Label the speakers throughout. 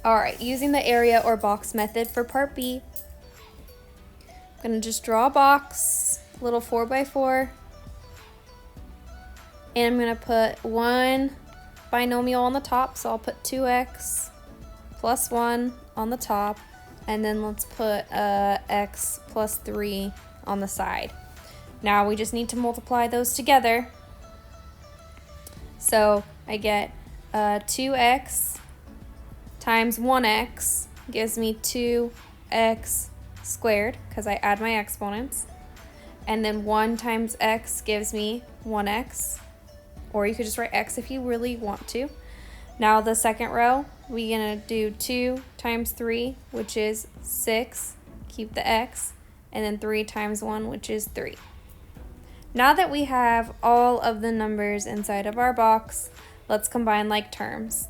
Speaker 1: Alright, using the area or box method for part B, I'm going to just draw a box, a little 4x4, and I'm going to put one binomial on the top, so I'll put 2x plus 1 on the top, and then let's put x plus 3 on the side. Now we just need to multiply those together. So I get 2x times 1x gives me 2x squared, because I add my exponents. And then 1 times x gives me 1x, or you could just write x if you really want to. Now the second row, we're gonna do 2 times 3, which is 6, keep the x, and then 3 times 1, which is 3. Now that we have all of the numbers inside of our box, let's combine like terms.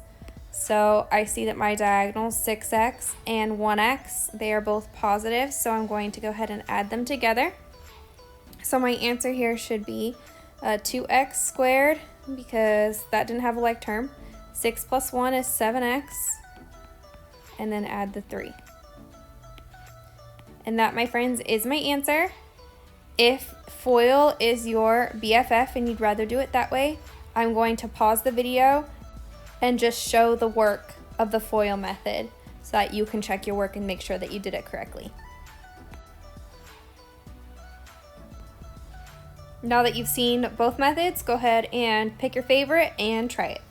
Speaker 1: So I see that my diagonal 6x and 1x, they are both positive, so I'm going to go ahead and add them together. So my answer here should be 2x squared, because that didn't have a like term. 6 plus 1 is 7x, and then add the 3. And that, my friends, is my answer. If FOIL is your BFF and you'd rather do it that way, I'm going to pause the video and just show the work of the FOIL method so that you can check your work and make sure that you did it correctly. Now that you've seen both methods, go ahead and pick your favorite and try it.